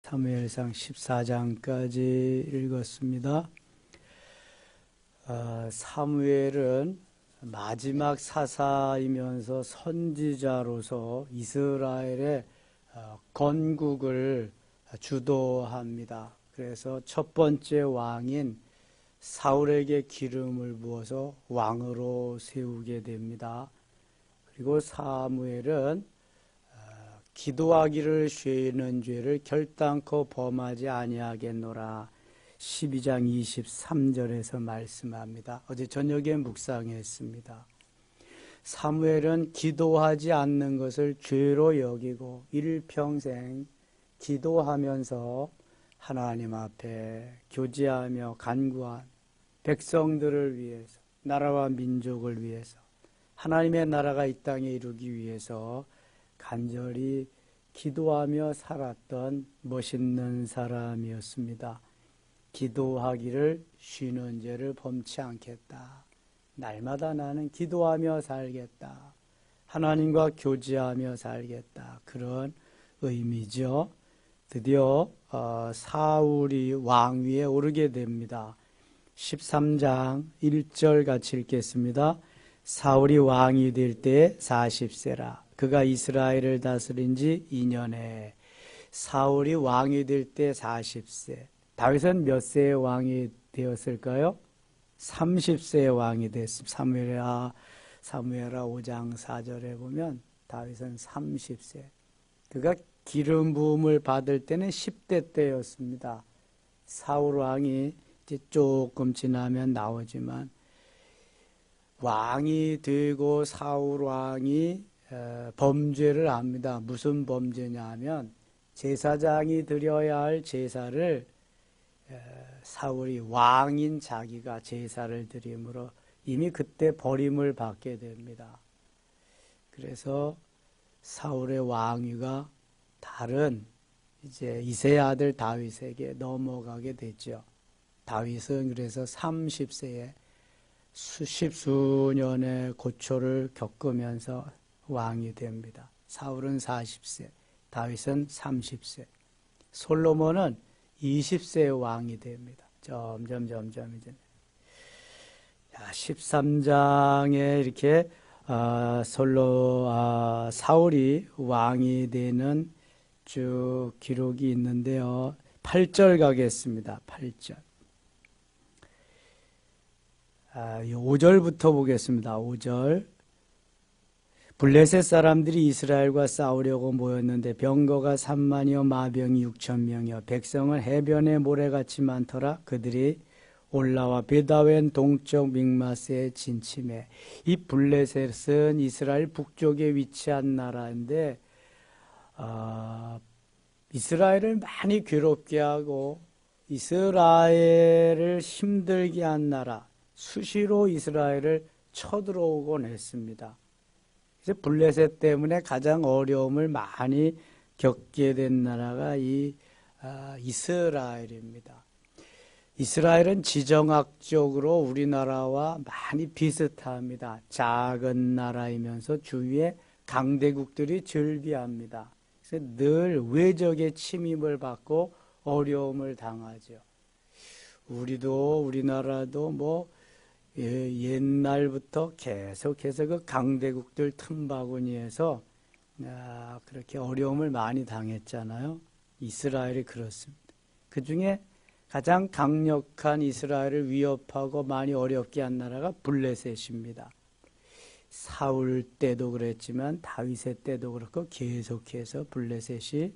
사무엘상 14장까지 읽었습니다. 사무엘은 마지막 사사이면서 선지자로서 이스라엘의 건국을 주도합니다. 그래서 첫 번째 왕인 사울에게 기름을 부어서 왕으로 세우게 됩니다. 그리고 사무엘은 기도하기를 죄는 죄를 결단코 범하지 아니하겠노라 12장 23절에서 말씀합니다. 어제 저녁에 묵상했습니다. 사무엘은 기도하지 않는 것을 죄로 여기고 일평생 기도하면서 하나님 앞에 교제하며 간구한 백성들을 위해서, 나라와 민족을 위해서, 하나님의 나라가 이 땅에 이루기 위해서 간절히 기도하며 살았던 멋있는 사람이었습니다. 기도하기를 쉬는 죄를 범치 않겠다. 날마다 나는 기도하며 살겠다. 하나님과 교제하며 살겠다. 그런 의미죠. 드디어 사울이 왕위에 오르게 됩니다. 13장 1절 같이 읽겠습니다. 사울이 왕이 될 때 40세라. 그가 이스라엘을 다스린 지 2년에 사울이 왕이 될 때 40세. 다윗은 몇 세의 왕이 되었을까요? 30세의 왕이 됐습니다. 사무엘하 5장 4절에 보면 다윗은 30세. 그가 기름 부음을 받을 때는 10대 때였습니다. 사울 왕이 이제 조금 지나면 나오지만 왕이 되고 사울 왕이 범죄를 합니다. 무슨 범죄냐 하면 제사장이 드려야 할 제사를 사울이 왕인 자기가 제사를 드림으로 이미 그때 버림을 받게 됩니다. 그래서 사울의 왕위가 다른 이제 이새의 아들 다윗에게 넘어가게 됐죠. 다윗은 그래서 30세에 수년의 고초를 겪으면서 왕이 됩니다. 사울은 40세, 다윗은 30세, 솔로몬은 20세의 왕이 됩니다. 점점 이제 13장에 이렇게 사울이 왕이 되는 쭉 기록이 있는데요. 8절 가겠습니다. 8절. 5절부터 보겠습니다. 5절. 블레셋 사람들이 이스라엘과 싸우려고 모였는데 병거가 3만이요 마병이 6,000명이요 백성은 해변에 모래같이 많더라. 그들이 올라와 베다웬 동쪽 믹마스에 진침해. 이 블레셋은 이스라엘 북쪽에 위치한 나라인데 이스라엘을 많이 괴롭게 하고 이스라엘을 힘들게 한 나라, 수시로 이스라엘을 쳐들어오곤 했습니다. 그래서 블레셋 때문에 가장 어려움을 많이 겪게 된 나라가 이스라엘입니다. 이스라엘은 지정학적으로 우리나라와 많이 비슷합니다. 작은 나라이면서 주위에 강대국들이 즐비합니다. 그래서 늘 외적의 침입을 받고 어려움을 당하죠. 우리나라도 옛날부터 계속해서 그 강대국들 틈바구니에서 그렇게 어려움을 많이 당했잖아요. 이스라엘이 그렇습니다. 그 중에 가장 강력한 이스라엘을 위협하고 많이 어렵게 한 나라가 블레셋입니다. 사울 때도 그랬지만 다윗의 때도 그렇고 계속해서 블레셋이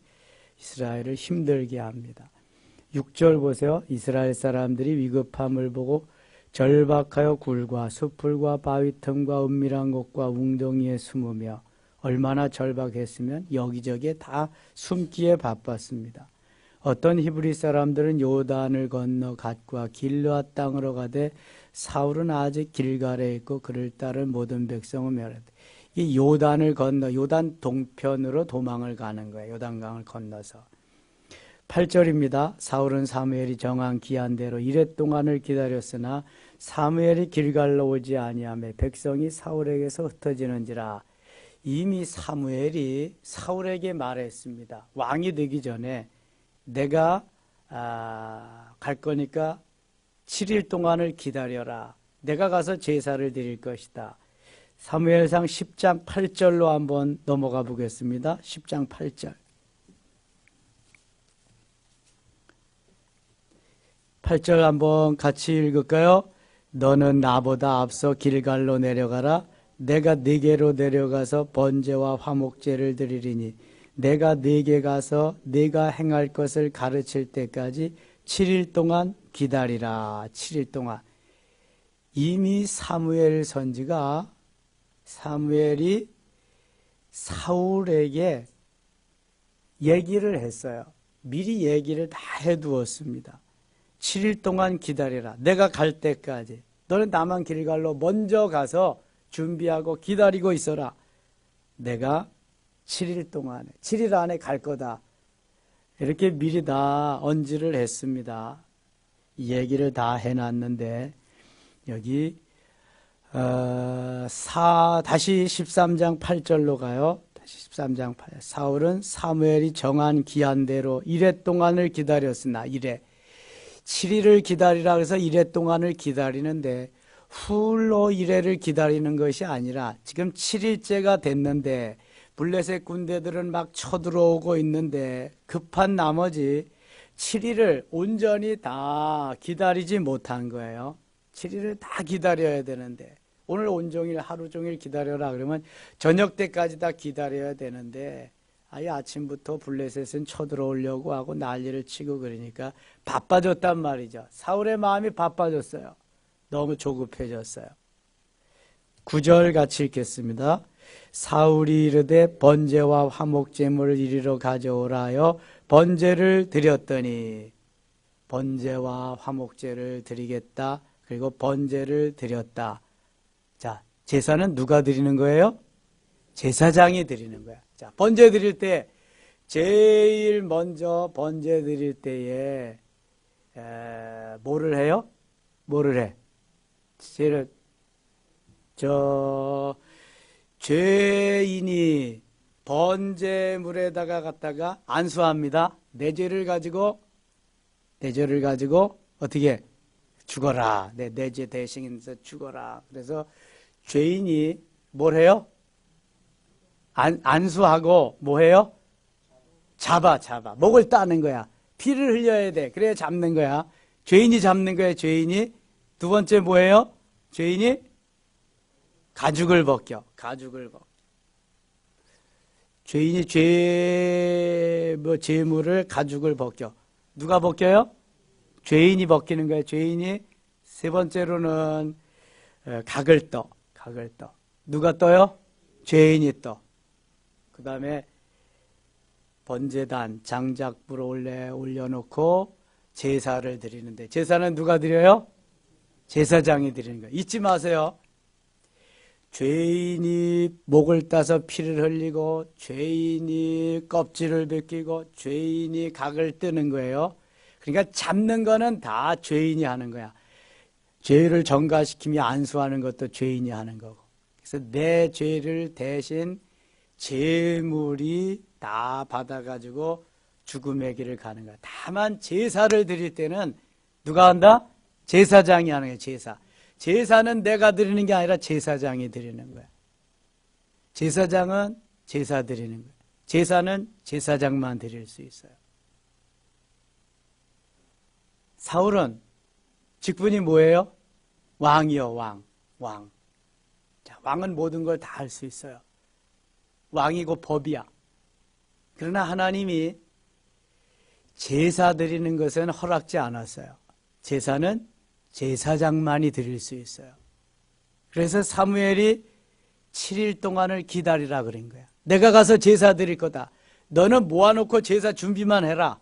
이스라엘을 힘들게 합니다. 6절 보세요. 이스라엘 사람들이 위급함을 보고 절박하여 굴과 수풀과 바위 틈과 은밀한 곳과 웅덩이에 숨으며 얼마나 절박했으면 여기저기에 다 숨기에 바빴습니다. 어떤 히브리 사람들은 요단을 건너 갓과 길르앗 땅으로 가되 사울은 아직 길갈에 있고 그를 따른 모든 백성은 멸하되. 이 요단을 건너 요단 동편으로 도망을 가는 거예요. 요단강을 건너서. 8절입니다. 사울은 사무엘이 정한 기한대로 이레 동안을 기다렸으나 사무엘이 길갈로 오지 아니하며 백성이 사울에게서 흩어지는지라. 이미 사무엘이 사울에게 말했습니다. 왕이 되기 전에 내가 갈 거니까 7일 동안을 기다려라. 내가 가서 제사를 드릴 것이다. 사무엘상 10장 8절로 한번 넘어가 보겠습니다. 10장 8절. 8절 한번 같이 읽을까요? 너는 나보다 앞서 길갈로 내려가라. 내가 네게로 내려가서 번제와 화목제를 드리리니 내가 네게 가서 네가 행할 것을 가르칠 때까지 7일 동안 기다리라. 7일 동안. 이미 사무엘이 사울에게 얘기를 했어요. 미리 얘기를 다 해두었습니다. 7일 동안 기다리라. 내가 갈 때까지. 너는 나만 길갈로 먼저 가서 준비하고 기다리고 있어라. 내가 7일 안에 갈 거다. 이렇게 미리 다 언지를 했습니다. 이 얘기를 다 해놨는데 여기 다시 13장 8절로 가요. 다시 13장 8절. 사울은 사무엘이 정한 기한대로 1회 동안을 기다렸으나 7일을 기다리라 그래서 1회 동안을 기다리는데 훌로 1회를 기다리는 것이 아니라 지금 7일째가 됐는데 블레셋 군대들은 막 쳐들어오고 있는데 급한 나머지 7일을 온전히 다 기다리지 못한 거예요. 7일을 다 기다려야 되는데 오늘 온종일 하루 종일 기다려라 그러면 저녁 때까지 다 기다려야 되는데 아예 아침부터 블레셋은 쳐들어오려고 하고 난리를 치고 그러니까 바빠졌단 말이죠. 사울의 마음이 바빠졌어요. 너무 조급해졌어요. 9절 같이 읽겠습니다. 사울이 이르되 번제와 화목제물을 이리로 가져오라 하여 번제를 드렸더니 번제와 화목제를 드리겠다. 그리고 번제를 드렸다. 자, 제사는 누가 드리는 거예요? 제사장이 드리는 거야. 자, 번제 드릴 때 제일 먼저 번제 드릴 때에 뭐를 해요? 뭐를 해? 죄인이 번제물에다가 갖다가 안수합니다. 내 죄를 가지고 어떻게 죽어라. 내 죄 대신해서 죽어라. 그래서 죄인이 뭘 해요? 안수하고 뭐 해요? 잡아. 목을 따는 거야. 피를 흘려야 돼. 그래야 잡는 거야. 죄인이 잡는 거야. 죄인이. 두 번째 뭐예요? 죄인이 가죽을 벗겨. 죄인이 재물을 가죽을 벗겨. 누가 벗겨요? 죄인이 벗기는 거예요. 죄인이. 세 번째로는 각을 떠. 누가 떠요? 죄인이 떠. 그 다음에 번제단 장작불을 올려놓고 제사를 드리는데 제사는 누가 드려요? 제사장이 드리는 거예요. 잊지 마세요. 죄인이 목을 따서 피를 흘리고 죄인이 껍질을 벗기고 죄인이 각을 뜨는 거예요. 그러니까 잡는 거는 다 죄인이 하는 거야. 죄를 전가시키며 안수하는 것도 죄인이 하는 거고. 그래서 내 죄를 대신 제물이 다 받아가지고 죽음의 길을 가는 거야. 다만 제사를 드릴 때는 누가 한다? 제사장이 하는 거야. 제사는 내가 드리는 게 아니라 제사장이 드리는 거야. 제사장은 제사 드리는 거야. 제사는 제사장만 드릴 수 있어요. 사울은 직분이 뭐예요? 왕이요, 왕. 자, 왕은 모든 걸 다 할 수 있어요. 왕이고 법이야. 그러나 하나님이 제사 드리는 것은 허락지 않았어요. 제사는 제사장만이 드릴 수 있어요. 그래서 사무엘이 7일 동안을 기다리라 그런 거야. 내가 가서 제사 드릴 거다. 너는 모아놓고 제사 준비만 해라.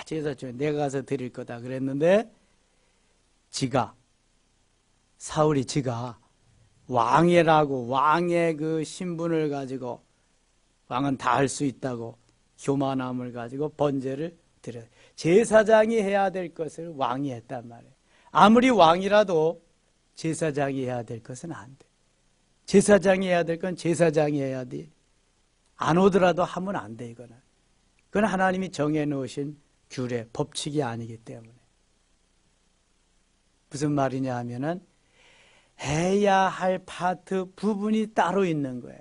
제사 준비 내가 가서 드릴 거다 그랬는데 사울이 왕이라고 왕의 그 신분을 가지고 왕은 다 할 수 있다고 교만함을 가지고 번제를 드려요. 제사장이 해야 될 것을 왕이 했단 말이에요. 아무리 왕이라도 제사장이 해야 될 것은 안 돼. 제사장이 해야 될 건 제사장이 해야 돼. 안 오더라도 하면 안 돼, 이거는. 그건 하나님이 정해놓으신 규례, 법칙이 아니기 때문에. 무슨 말이냐 하면은 해야 할 파트 부분이 따로 있는 거예요.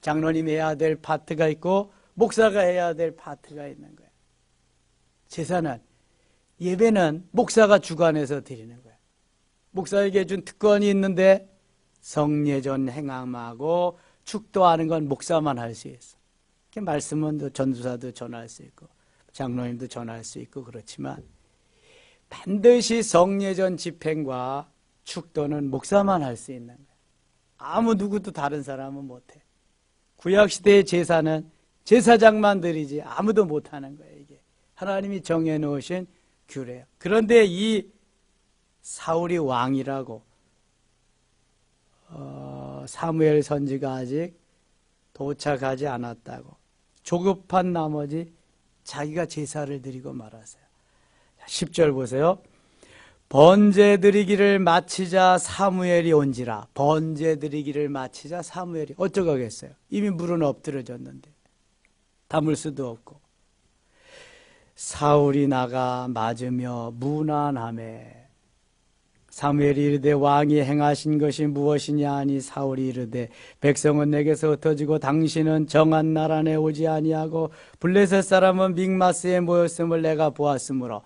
장로님이 해야 될 파트가 있고 목사가 해야 될 파트가 있는 거예요. 제사는, 예배는 목사가 주관해서 드리는 거예요. 목사에게 준 특권이 있는데 성례전 행함하고 축도하는 건 목사만 할 수 있어. 말씀은 전도사도 전할 수 있고 장로님도 전할 수 있고 그렇지만 반드시 성례전 집행과 축도는 목사만 할 수 있는 거예요. 아무 누구도 다른 사람은 못해. 구약시대의 제사는 제사장만 드리지 아무도 못하는 거예요. 이게 하나님이 정해놓으신 규례예요. 그런데 이 사울이 왕이라고 사무엘 선지가 아직 도착하지 않았다고 조급한 나머지 자기가 제사를 드리고 말았어요. 10절 보세요. 번제 드리기를 마치자 사무엘이 온지라. 번제 드리기를 마치자 사무엘이 어쩌겠어요. 이미 물은 엎드려졌는데 담을 수도 없고. 사울이 나가 맞으며 무난하매 사무엘이 이르되 왕이 행하신 것이 무엇이냐 하니 사울이 이르되 백성은 내게서 흩어지고 당신은 정한 날 안에 오지 아니하고 블레셋 사람은 믹마스에 모였음을 내가 보았으므로.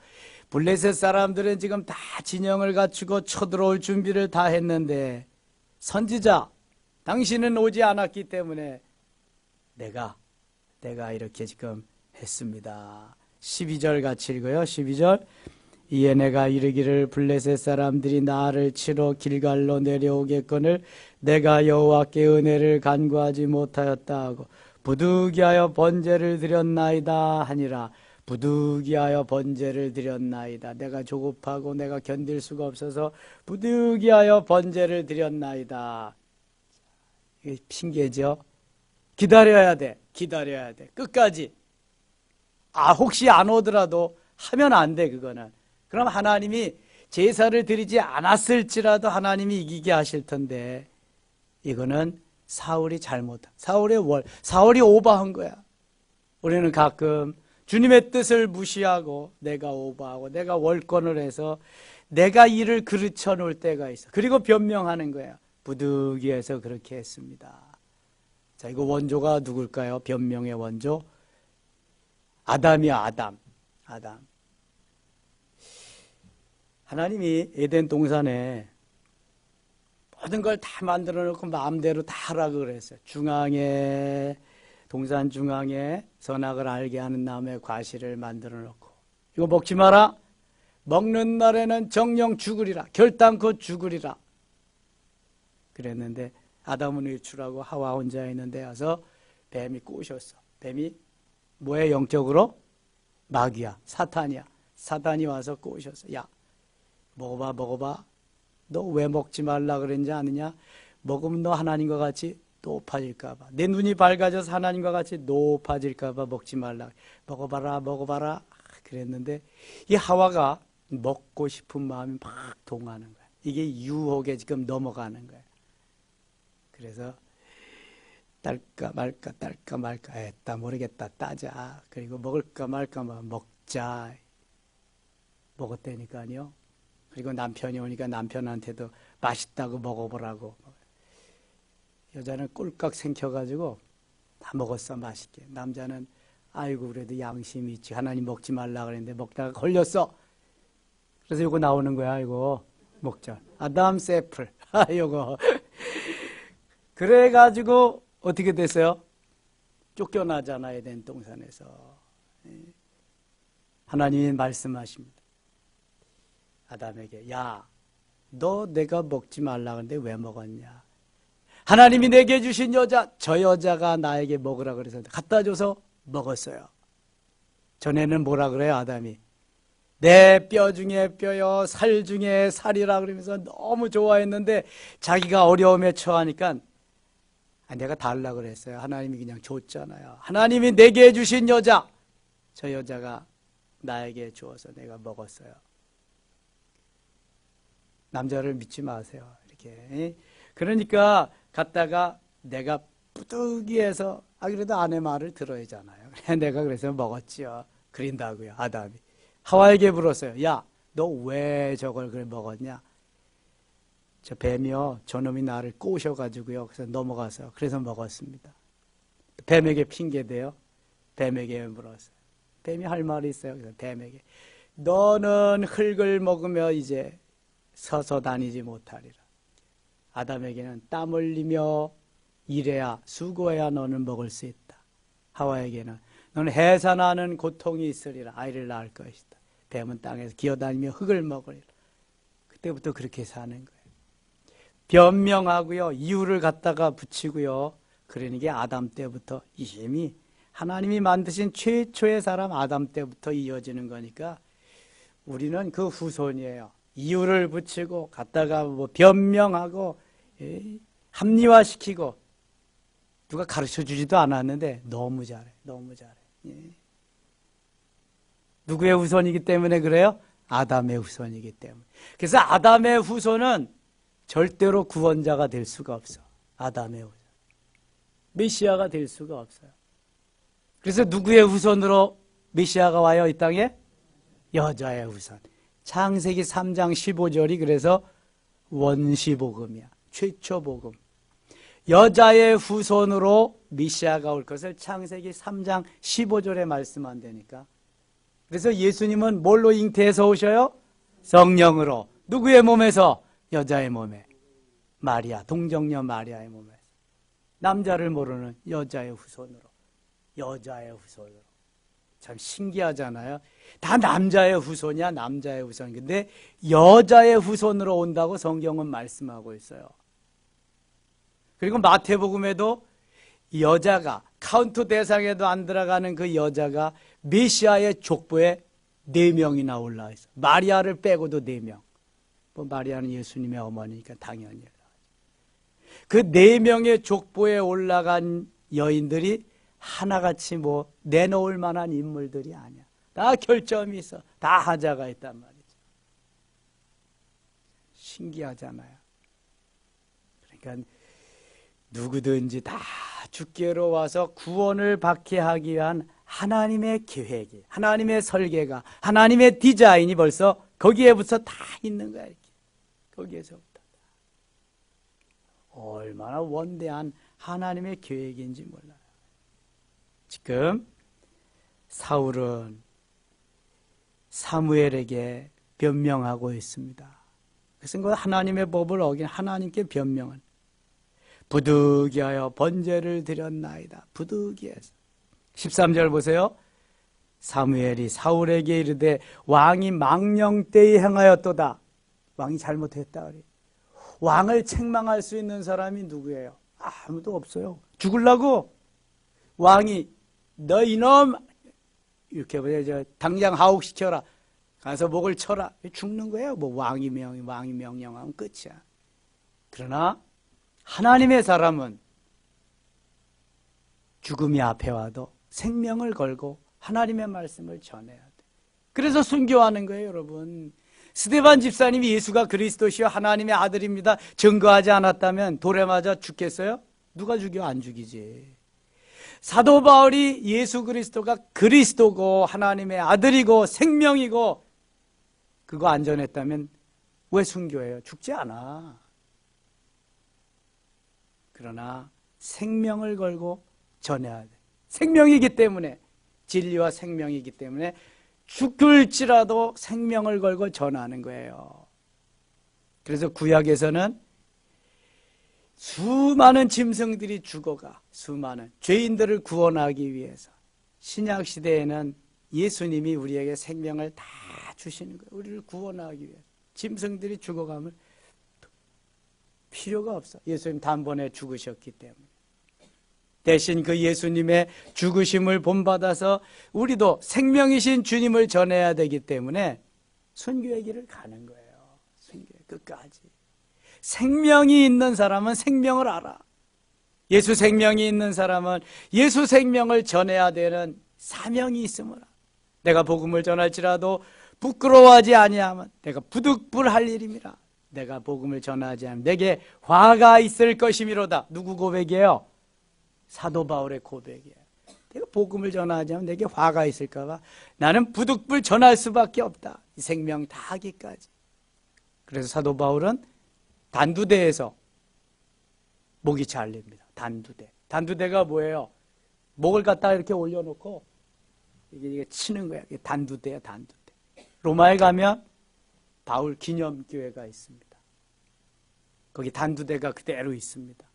블레셋 사람들은 지금 다 진영을 갖추고 쳐들어올 준비를 다 했는데 선지자 당신은 오지 않았기 때문에 내가 이렇게 지금 했습니다. 12절 같이 읽어요. 12절. 이에 내가 이르기를 블레셋 사람들이 나를 치러 길갈로 내려오겠거늘 내가 여호와께 은혜를 간구하지 못하였다 하고 부득이하여 번제를 드렸나이다 하니라. 부득이하여 번제를 드렸나이다. 내가 조급하고 내가 견딜 수가 없어서 부득이하여 번제를 드렸나이다. 이게 핑계죠. 기다려야 돼. 끝까지. 혹시 안 오더라도 하면 안 돼. 그거는. 그럼 하나님이 제사를 드리지 않았을지라도 하나님이 이기게 하실 텐데 이거는 사울이 사울이 오버한 거야. 우리는 가끔 주님의 뜻을 무시하고 내가 오버하고 내가 월권을 해서 내가 일을 그르쳐 놓을 때가 있어. 그리고 변명하는 거야. 부득이해서 그렇게 했습니다. 자, 이거 원조가 누굴까요? 변명의 원조. 아담이야, 아담. 하나님이 에덴 동산에 모든 걸 다 만들어 놓고 마음대로 다 하라고 그랬어요. 동산 중앙에 선악을 알게 하는 나무의 과실을 만들어 놓고 이거 먹지 마라. 먹는 날에는 정령 죽으리라. 결단코 죽으리라. 그랬는데 아담은 외출하고 하와 혼자 있는 데 와서 뱀이 꼬셨어. 뱀이 뭐야 영적으로? 마귀야. 사탄이야. 사탄이 와서 꼬셨어. 야, 먹어봐. 너 왜 먹지 말라 그랬냐 아느냐? 먹으면 너 하나님과 같이 높아질까 봐. 내 눈이 밝아져서 하나님과 같이 높아질까 봐 먹지 말라. 먹어봐라. 그랬는데 이 하와가 먹고 싶은 마음이 막 동하는 거야. 이게 유혹에 지금 넘어가는 거야. 그래서 딸까 말까 했다 모르겠다 따자. 그리고 먹을까 말까 먹자. 먹었다니까요. 그리고 남편이 오니까 남편한테도 맛있다고 먹어보라고. 여자는 꼴깍 생겨가지고 다 먹었어 맛있게. 남자는 아이고 그래도 양심이 있지. 하나님 먹지 말라 그랬는데 먹다가 걸렸어. 그래서 이거 나오는 거야. 이거 먹자. 아담 세플. 이거. 그래가지고 어떻게 됐어요? 쫓겨나잖아 에덴 동산에서. 하나님이 말씀하십니다. 아담에게 야, 너 내가 먹지 말라 그랬는데 왜 먹었냐? 하나님이 내게 주신 여자, 저 여자가 나에게 먹으라 그래서 갖다 줘서 먹었어요. 전에는 뭐라 그래요 아담이? 내 뼈 중에 뼈요 살 중에 살이라 그러면서 너무 좋아했는데 자기가 어려움에 처하니까 내가 달라 그랬어요. 하나님이 그냥 줬잖아요. 하나님이 내게 주신 여자, 저 여자가 나에게 주어서 내가 먹었어요. 남자를 믿지 마세요. 이렇게. 그러니까 갔다가 내가 부득이해서 그래도 아내 말을 들어야 하잖아요. 내가 그래서 먹었지요. 그린다고요, 아담이. 하와에게 물었어요. 야, 너 왜 저걸 그래 먹었냐? 저 뱀이요, 저놈이 나를 꼬셔가지고요. 그래서 넘어가서, 그래서 먹었습니다. 뱀에게 핑계대요. 뱀에게 물었어요. 뱀이 할 말이 있어요. 그래서 뱀에게, 너는 흙을 먹으며 이제 서서 다니지 못하리라. 아담에게는 땀 흘리며 일해야, 수고해야 너는 먹을 수 있다. 하와에게는 너는 해산하는 고통이 있으리라. 아이를 낳을 것이다. 뱀은 땅에서 기어다니며 흙을 먹으리라. 그때부터 그렇게 사는 거예요. 변명하고요, 이유를 갖다가 붙이고요. 그러니까 아담 때부터 이미 하나님이 만드신 최초의 사람 아담 때부터 이어지는 거니까 우리는 그 후손이에요. 이유를 붙이고 갖다가 뭐 변명하고 합리화시키고 누가 가르쳐 주지도 않았는데 너무 잘해. 너무 잘해. 누구의 후손이기 때문에 그래요? 아담의 후손이기 때문에. 그래서 아담의 후손은 절대로 구원자가 될 수가 없어. 아담의 후손. 메시아가 될 수가 없어요. 그래서 누구의 후손으로 메시아가 와요, 이 땅에? 여자의 후손. 창세기 3장 15절이 그래서 원시복음이야. 최초복음. 여자의 후손으로 메시아가 올 것을 창세기 3장 15절에 말씀한다니까. 그래서 예수님은 뭘로 잉태해서 오셔요? 성령으로. 누구의 몸에서? 여자의 몸에. 마리아, 동정녀 마리아의 몸에. 남자를 모르는 여자의 후손으로. 여자의 후손으로. 참 신기하잖아요. 다 남자의 후손이야, 남자의 후손. 근데 여자의 후손으로 온다고 성경은 말씀하고 있어요. 그리고 마태복음에도 여자가, 카운트 대상에도 안 들어가는 그 여자가 메시아의 족보에 4명이나 올라와 있어요. 마리아를 빼고도 4명. 뭐 마리아는 예수님의 어머니니까 당연히. 그 4명의 족보에 올라간 여인들이 하나같이 뭐 내놓을 만한 인물들이 아니야. 다 결점이 있어. 다 하자가 있단 말이죠. 신기하잖아요. 그러니까 누구든지 다 주께로 와서 구원을 받게 하기 위한 하나님의 계획이, 하나님의 설계가, 하나님의 디자인이 벌써 거기에부터 다 있는 거야. 이렇게. 거기에서부터. 얼마나 원대한 하나님의 계획인지 몰라요. 지금 사울은 사무엘에게 변명하고 있습니다. 그것은 하나님의 법을 어긴 하나님께 변명은 부득이하여 번제를 드렸나이다. 부득이해서. 13절 보세요. 사무엘이 사울에게 이르되 왕이 망령 때에 행하였도다. 왕이 잘못했다. 그래. 왕을 책망할 수 있는 사람이 누구예요? 아무도 없어요. 죽으려고 왕이 너 이놈 이렇게 보자 당장 하옥시켜라. 가서 목을 쳐라. 죽는 거예요. 뭐 왕이 명령하면 끝이야. 그러나 하나님의 사람은 죽음이 앞에 와도 생명을 걸고 하나님의 말씀을 전해야 돼. 그래서 순교하는 거예요, 여러분. 스데반 집사님이 예수가 그리스도시요 하나님의 아들입니다 증거하지 않았다면 돌에 맞아 죽겠어요? 누가 죽여? 안 죽이지. 사도 바울이 예수 그리스도가 그리스도고 하나님의 아들이고 생명이고 그거 안 전했다면 왜 순교해요? 죽지 않아. 그러나 생명을 걸고 전해야 돼. 생명이기 때문에, 진리와 생명이기 때문에 죽을지라도 생명을 걸고 전하는 거예요. 그래서 구약에서는 수많은 짐승들이 죽어가 수많은 죄인들을 구원하기 위해서, 신약 시대에는 예수님이 우리에게 생명을 다 주시는 거예요. 우리를 구원하기 위해서. 짐승들이 죽어가면 필요가 없어. 예수님 단번에 죽으셨기 때문에. 대신 그 예수님의 죽으심을 본받아서 우리도 생명이신 주님을 전해야 되기 때문에 순교의 길을 가는 거예요. 순교의 끝까지. 생명이 있는 사람은 생명을 알아. 예수 생명이 있는 사람은 예수 생명을 전해야 되는 사명이 있으므로 내가 복음을 전할지라도 부끄러워하지 아니하면 내가 부득불할 일임이라. 내가 복음을 전하지 않으면 내게 화가 있을 것이미로다. 누구 고백이에요? 사도 바울의 고백이에요. 내가 복음을 전하지 않으면 내게 화가 있을까 봐 나는 부득불 전할 수밖에 없다. 이 생명 다하기까지. 그래서 사도 바울은 단두대에서 목이 잘립니다. 단두대. 단두대가 뭐예요? 목을 갖다가 이렇게 올려놓고 이게 치는 거야. 이게 단두대야, 단두대. 로마에 가면 바울 기념교회가 있습니다. 거기 단두대가 그대로 있습니다.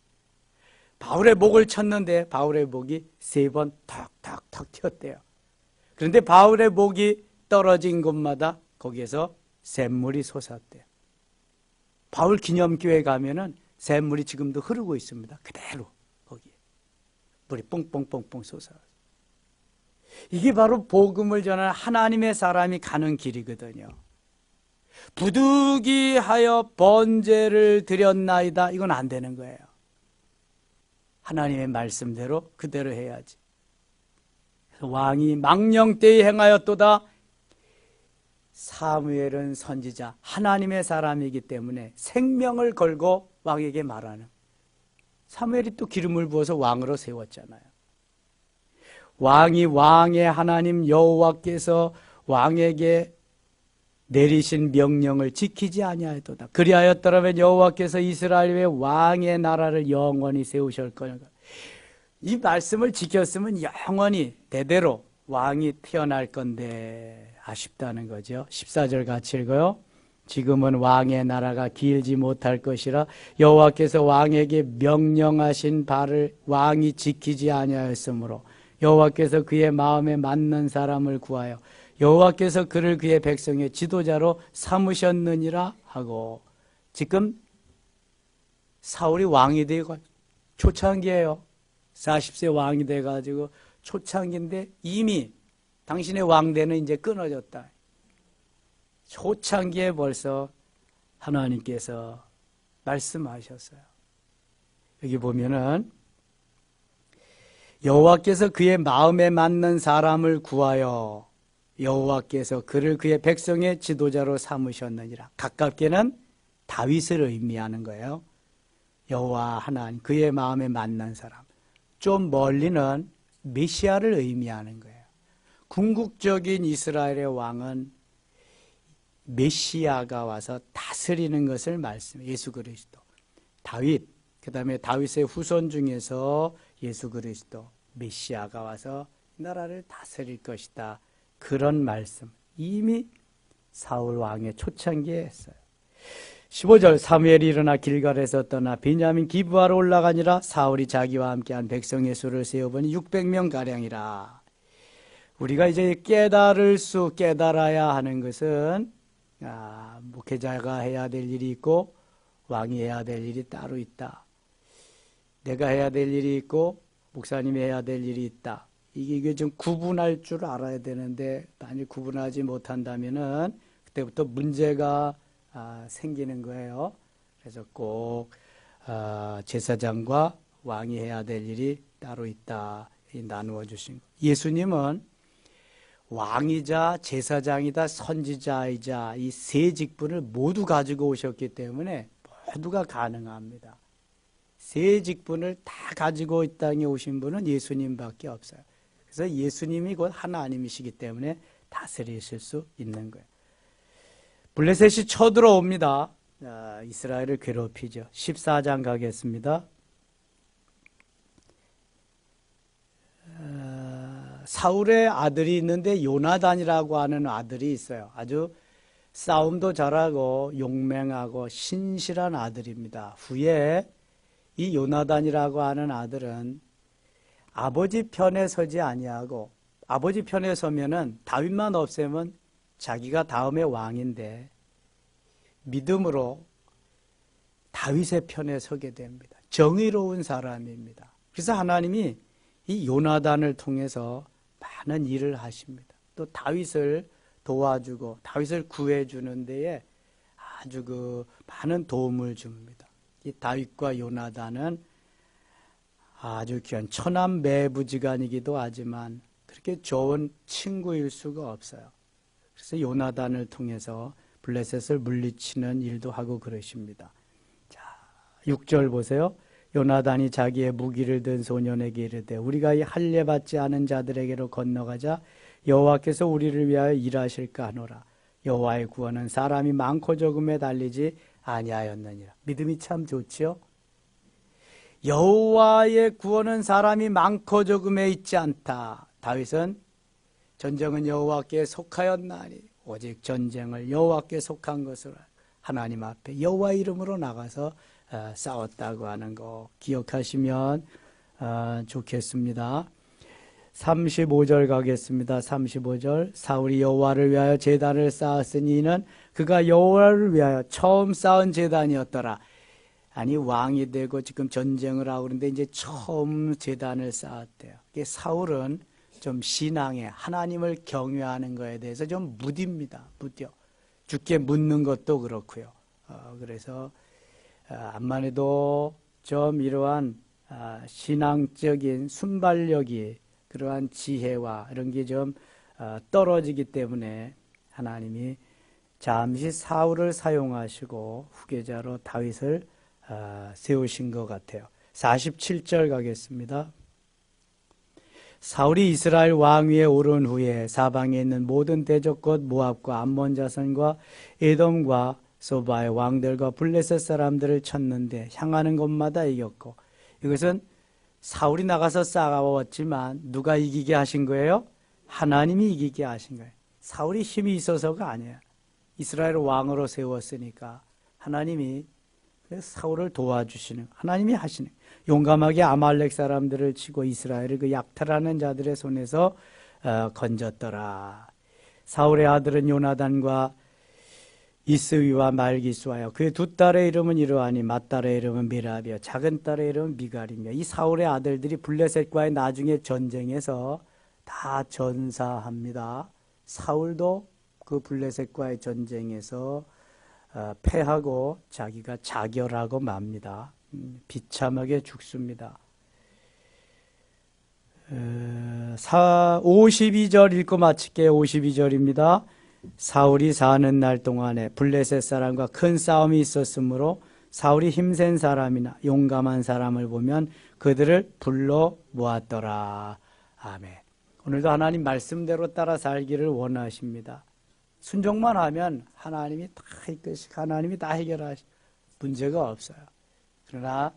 바울의 목을 쳤는데 바울의 목이 3번 턱턱턱 튀었대요. 그런데 바울의 목이 떨어진 곳마다 거기에서 샘물이 솟았대요. 바울 기념교회 가면은 샘물이 지금도 흐르고 있습니다. 그대로 거기에 물이 뽕뽕뽕뽕 솟아요. 이게 바로 복음을 전하는 하나님의 사람이 가는 길이거든요. 부득이하여 번제를 드렸나이다. 이건 안 되는 거예요. 하나님의 말씀대로 그대로 해야지. 왕이 망령되이 행하였도다. 사무엘은 선지자, 하나님의 사람이기 때문에 생명을 걸고 왕에게 말하는. 사무엘이 또 기름을 부어서 왕으로 세웠잖아요. 왕이 왕의 하나님 여호와께서 왕에게 내리신 명령을 지키지 아니하였도다. 그리하였더라면 여호와께서 이스라엘의 왕의 나라를 영원히 세우실 거니까. 이 말씀을 지켰으면 영원히 대대로 왕이 태어날 건데 아쉽다는 거죠. 14절 같이 읽어요. 지금은 왕의 나라가 길지 못할 것이라 여호와께서 왕에게 명령하신 바를 왕이 지키지 아니하였으므로 여호와께서 그의 마음에 맞는 사람을 구하여 여호와께서 그를 그의 백성의 지도자로 삼으셨느니라 하고. 지금 사울이 왕이 되고 초창기예요. 40세 왕이 돼가지고 초창기인데 이미 당신의 왕대는 이제 끊어졌다. 초창기에 벌써 하나님께서 말씀하셨어요. 여기 보면은 여호와께서 그의 마음에 맞는 사람을 구하여 여호와께서 그를 그의 백성의 지도자로 삼으셨느니라. 가깝게는 다윗을 의미하는 거예요. 여호와 하나님, 그의 마음에 맞는 사람. 좀 멀리는 메시아를 의미하는 거예요. 궁극적인 이스라엘의 왕은 메시아가 와서 다스리는 것을 말씀해요. 예수 그리스도. 다윗, 그 다음에 다윗의 후손 중에서 예수 그리스도, 메시아가 와서 나라를 다스릴 것이다. 그런 말씀 이미 사울 왕의 초창기에 했어요. 15절 사무엘이 일어나 길갈에서 떠나 베냐민 기브아로 올라가니라. 사울이 자기와 함께한 백성의 수를 세어보니 600명가량이라. 우리가 이제 깨달아야 하는 것은 목회자가 해야 될 일이 있고 왕이 해야 될 일이 따로 있다. 내가 해야 될 일이 있고 목사님이 해야 될 일이 있다. 이게 좀 구분할 줄 알아야 되는데 만약 구분하지 못한다면은 그때부터 문제가 생기는 거예요. 그래서 꼭 제사장과 왕이 해야 될 일이 따로 있다. 나누어 주신 거. 예수님은 왕이자 제사장이다 선지자이자 이 세 직분을 모두 가지고 오셨기 때문에 모두가 가능합니다. 세 직분을 다 가지고 이 땅에 오신 분은 예수님밖에 없어요. 그래서 예수님이 곧 하나님이시기 때문에 다스리실 수 있는 거예요. 블레셋이 쳐들어옵니다. 이스라엘을 괴롭히죠. 14장 가겠습니다. 사울의 아들이 있는데 요나단이라고 하는 아들이 있어요. 아주 싸움도 잘하고 용맹하고 신실한 아들입니다. 후에 이 요나단이라고 하는 아들은 아버지 편에 서지 아니하고, 아버지 편에 서면은 다윗만 없애면 자기가 다음에 왕인데 믿음으로 다윗의 편에 서게 됩니다. 정의로운 사람입니다. 그래서 하나님이 이 요나단을 통해서 많은 일을 하십니다. 또 다윗을 도와주고 다윗을 구해주는 데에 아주 많은 도움을 줍니다. 이 다윗과 요나단은 아주 귀한 처남매부지간이기도 하지만 그렇게 좋은 친구일 수가 없어요. 그래서 요나단을 통해서 블레셋을 물리치는 일도 하고 그러십니다. 자, 6절 보세요. 요나단이 자기의 무기를 든 소년에게 이르되 우리가 이 할례 받지 않은 자들에게로 건너가자 여호와께서 우리를 위하여 일하실까 하노라. 여호와의 구원은 사람이 많고 적음에 달리지 아니하였느니라. 믿음이 참 좋지요. 여호와의 구원은 사람이 많고 적음에 있지 않다. 다윗은 전쟁은 여호와께 속하였나니 오직 전쟁을 여호와께 속한 것으로 하나님 앞에 여호와 이름으로 나가서 싸웠다고 하는 거 기억하시면 좋겠습니다. 35절 가겠습니다. 35절 사울이 여호와를 위하여 제단을 쌓았으니 이는 그가 여호와를 위하여 처음 쌓은 제단이었더라. 아니 왕이 되고 지금 전쟁을 하고 그런데 이제 처음 제단을 쌓았대요. 사울은 좀 신앙에 하나님을 경외하는 것에 대해서 좀 무딥니다. 무뎌. 주께 묻는 것도 그렇고요. 그래서 암만 해도 좀 이러한 신앙적인 순발력이 그러한 지혜와 이런 게 좀 떨어지기 때문에 하나님이 잠시 사울을 사용하시고 후계자로 다윗을 세우신 것 같아요. 47절 가겠습니다. 사울이 이스라엘 왕위에 오른 후에 사방에 있는 모든 대적 곧 모압과 암몬 자손과 에돔과 소바의 왕들과 블레셋 사람들을 쳤는데 향하는 곳마다 이겼고, 이것은 사울이 나가서 싸웠지만 누가 이기게 하신 거예요? 하나님이 이기게 하신 거예요. 사울이 힘이 있어서가 아니에요. 이스라엘 왕으로 세웠으니까 하나님이 사울을 도와주시는, 하나님이 하시는, 용감하게 아말렉 사람들을 치고 이스라엘을 그 약탈하는 자들의 손에서 건졌더라. 사울의 아들은 요나단과 이스위와 말기수하여 그의 두 딸의 이름은 이러하니 맏딸의 이름은 미랍이요 작은 딸의 이름은 미갈이며, 이 사울의 아들들이 블레셋과의 나중에 전쟁에서 다 전사합니다. 사울도 그 블레셋과의 전쟁에서 패하고 자기가 자결하고 맙니다. 비참하게 죽습니다. 52절 읽고 마칠게요. 52절입니다. 사울이 사는 날 동안에 블레셋 사람과 큰 싸움이 있었으므로 사울이 힘센 사람이나 용감한 사람을 보면 그들을 불러 모았더라. 아멘. 오늘도 하나님 말씀대로 따라 살기를 원하십니다. 순종만 하면 하나님이 다 이끄시고 하나님이 다 해결하시, 문제가 없어요. 그러나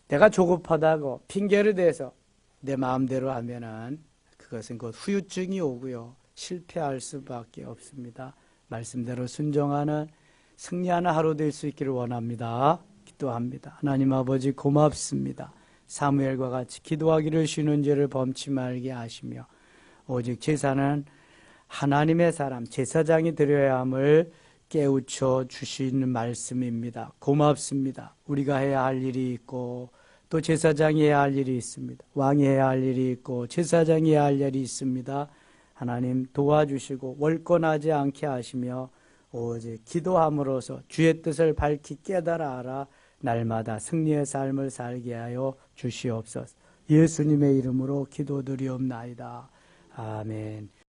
내가 조급하다고 핑계를 대서 내 마음대로 하면은 그것은 곧 후유증이 오고요, 실패할 수밖에 없습니다. 말씀대로 순종하는 승리하는 하루 될 수 있기를 원합니다. 기도합니다. 하나님 아버지 고맙습니다. 사무엘과 같이 기도하기를 쉬는 죄를 범치 말게 하시며 오직 제사는 하나님의 사람 제사장이 드려야 함을 깨우쳐 주시는 말씀입니다. 고맙습니다. 우리가 해야 할 일이 있고 또 제사장이 해야 할 일이 있습니다. 왕이 해야 할 일이 있고 제사장이 해야 할 일이 있습니다. 하나님 도와주시고 월권하지 않게 하시며 오직 기도함으로써 주의 뜻을 밝히 깨달아 알아 날마다 승리의 삶을 살게 하여 주시옵소서. 예수님의 이름으로 기도드리옵나이다. 아멘.